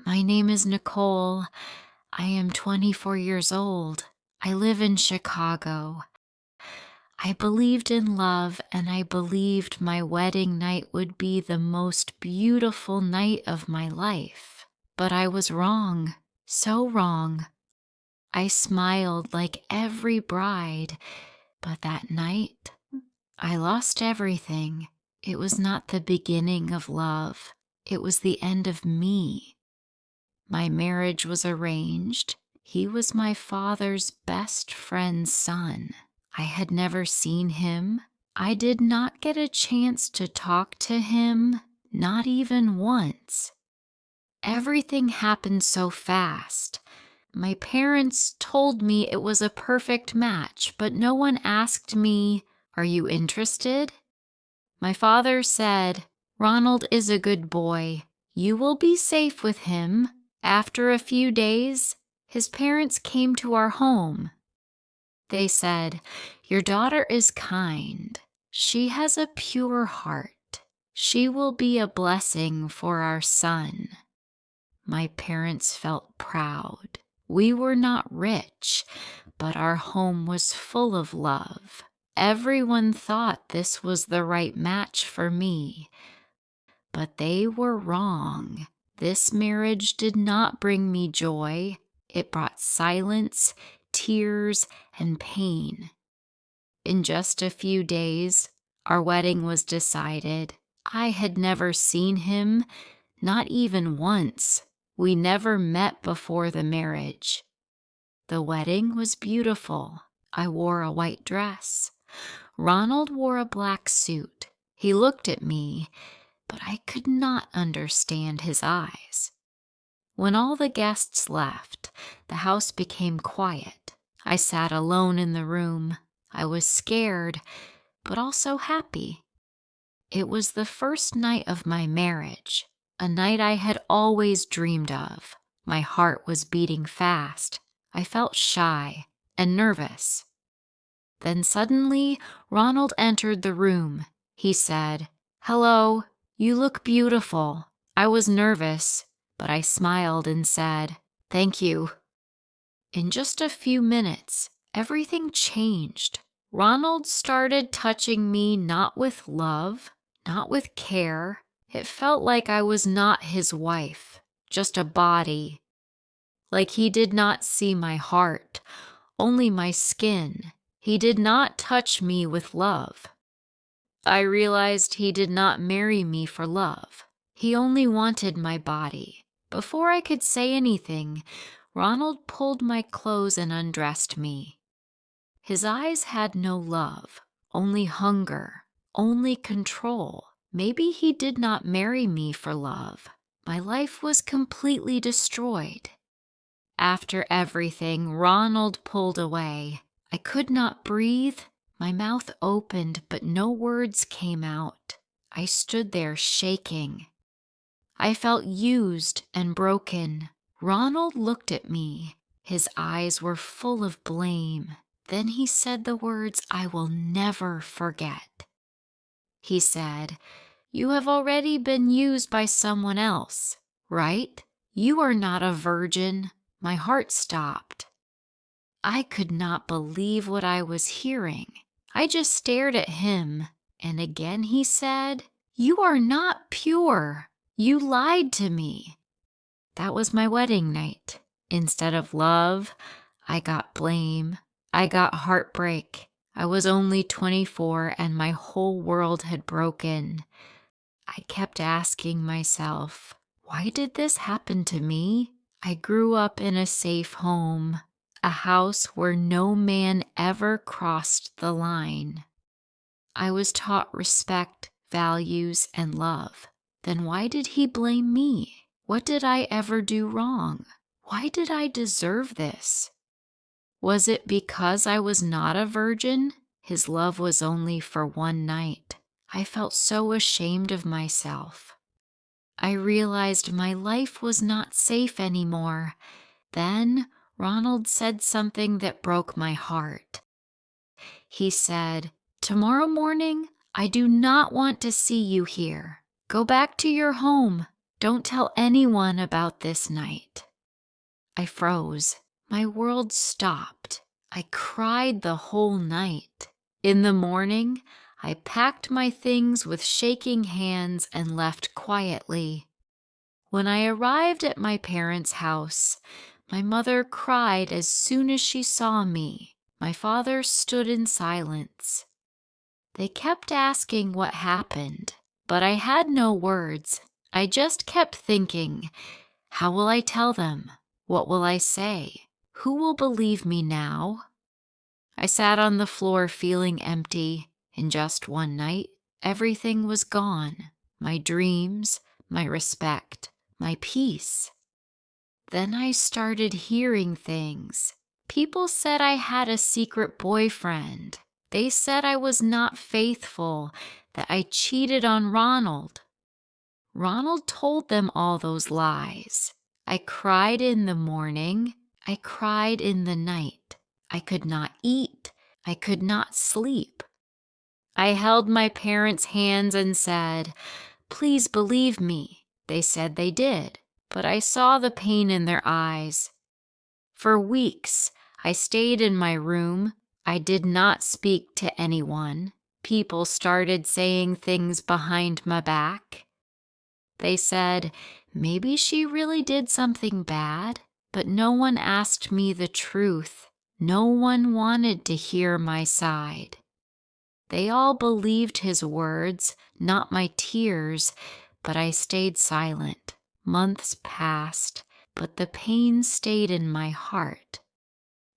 My name is Nicole. I am 24 years old. I live in Chicago. I believed in love, and I believed my wedding night would be the most beautiful night of my life. But I was wrong, so wrong. I smiled like every bride, but that night, I lost everything. It was not the beginning of love. It was the end of me. My marriage was arranged. He was my father's best friend's son. I had never seen him. I did not get a chance to talk to him, not even once. Everything happened so fast. My parents told me it was a perfect match, but no one asked me, "Are you interested?" My father said, "Ronald is a good boy. You will be safe with him." After a few days, his parents came to our home. They said, "Your daughter is kind. She has a pure heart. She will be a blessing for our son." My parents felt proud. We were not rich, but our home was full of love. Everyone thought this was the right match for me, but they were wrong. This marriage did not bring me joy. It brought silence, tears, and pain. In just a few days, our wedding was decided. I had never seen him, not even once. We never met before the marriage. The wedding was beautiful. I wore a white dress. Ronald wore a black suit. He looked at me, but I could not understand his eyes. When all the guests left, the house became quiet. I sat alone in the room. I was scared, but also happy. It was the first night of my marriage, a night I had always dreamed of. My heart was beating fast. I felt shy and nervous. Then suddenly, Ronald entered the room. He said, "Hello, you look beautiful." I was nervous, but I smiled and said, "Thank you." In just a few minutes, everything changed. Ronald started touching me not with love, not with care. It felt like I was not his wife, just a body. Like he did not see my heart, only my skin. He did not touch me with love. I realized he did not marry me for love. He only wanted my body. Before I could say anything, Ronald pulled my clothes and undressed me. His eyes had no love, only hunger, only control. Maybe he did not marry me for love. My life was completely destroyed. After everything, Ronald pulled away. I could not breathe. My mouth opened, but no words came out. I stood there shaking. I felt used and broken. Ronald looked at me. His eyes were full of blame. Then he said the words I will never forget. He said, "You have already been used by someone else, right? You are not a virgin." My heart stopped. I could not believe what I was hearing. I just stared at him, and again he said, "You are not pure. You lied to me." That was my wedding night. Instead of love, I got blame. I got heartbreak. I was only 24 and my whole world had broken. I kept asking myself, why did this happen to me? I grew up in a safe home, a house where no man ever crossed the line. I was taught respect, values, and love. Then why did he blame me? What did I ever do wrong? Why did I deserve this? Was it because I was not a virgin? His love was only for one night. I felt so ashamed of myself. I realized my life was not safe anymore. Then Ronald said something that broke my heart. He said, "Tomorrow morning, I do not want to see you here. Go back to your home. Don't tell anyone about this night." I froze. My world stopped. I cried the whole night. In the morning, I packed my things with shaking hands and left quietly. When I arrived at my parents' house, my mother cried as soon as she saw me. My father stood in silence. They kept asking what happened, but I had no words. I just kept thinking, how will I tell them? What will I say? Who will believe me now? I sat on the floor feeling empty. In just one night, everything was gone. My dreams, my respect, my peace. Then I started hearing things. People said I had a secret boyfriend. They said I was not faithful, that I cheated on Ronald. Ronald told them all those lies. I cried in the morning. I cried in the night. I could not eat. I could not sleep. I held my parents' hands and said, "Please believe me." They said they did, but I saw the pain in their eyes. For weeks, I stayed in my room. I did not speak to anyone. People started saying things behind my back. They said, maybe she really did something bad, but no one asked me the truth. No one wanted to hear my side. They all believed his words, not my tears, but I stayed silent. Months passed, but the pain stayed in my heart.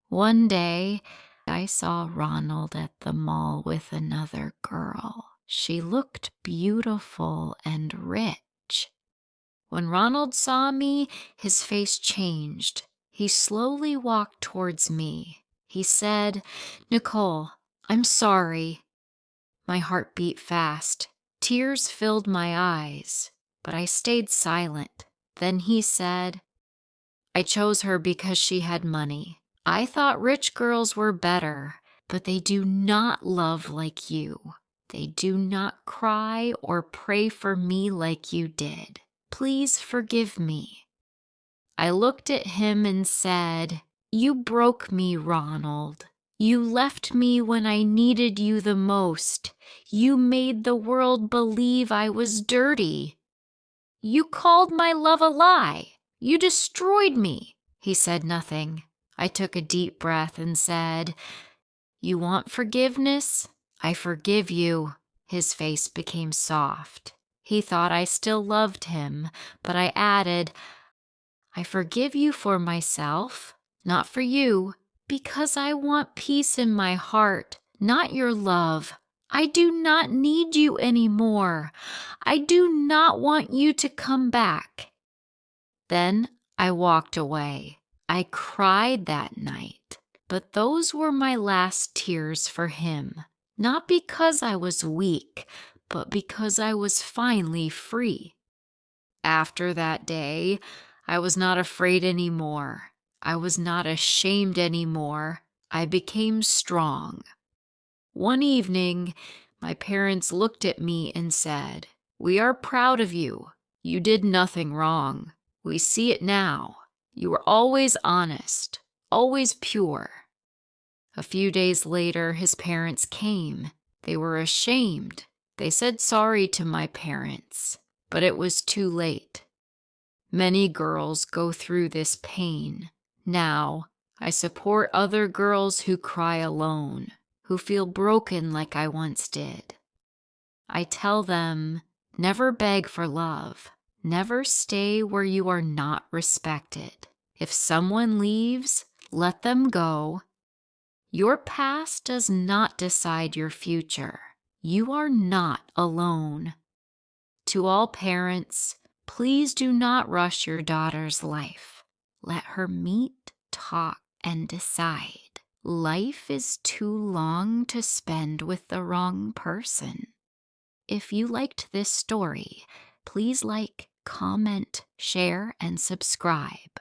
One day, I saw Ronald at the mall with another girl. She looked beautiful and rich. When Ronald saw me, his face changed. He slowly walked towards me. He said, "Nicole, I'm sorry." My heart beat fast. Tears filled my eyes, but I stayed silent. Then he said, "I chose her because she had money. I thought rich girls were better, but they do not love like you. They do not cry or pray for me like you did. Please forgive me." I looked at him and said, "You broke me, Ronald. You left me when I needed you the most. You made the world believe I was dirty. You called my love a lie. You destroyed me." He said nothing. I took a deep breath and said, "You want forgiveness? I forgive you." His face became soft. He thought I still loved him, but I added, "I forgive you for myself, not for you, because I want peace in my heart, not your love. I do not need you anymore. I do not want you to come back." Then I walked away. I cried that night, but those were my last tears for him, not because I was weak, but because I was finally free. After that day, I was not afraid anymore. I was not ashamed anymore. I became strong. One evening, my parents looked at me and said, "We are proud of you. You did nothing wrong. We see it now. You were always honest, always pure." A few days later, his parents came. They were ashamed. They said sorry to my parents, but it was too late. Many girls go through this pain. Now, I support other girls who cry alone, who feel broken like I once did. I tell them, never beg for love. Never stay where you are not respected. If someone leaves, let them go. Your past does not decide your future. You are not alone. To all parents, please do not rush your daughter's life. Let her meet, talk, and decide. Life is too long to spend with the wrong person. If you liked this story, please like, comment, share, and subscribe.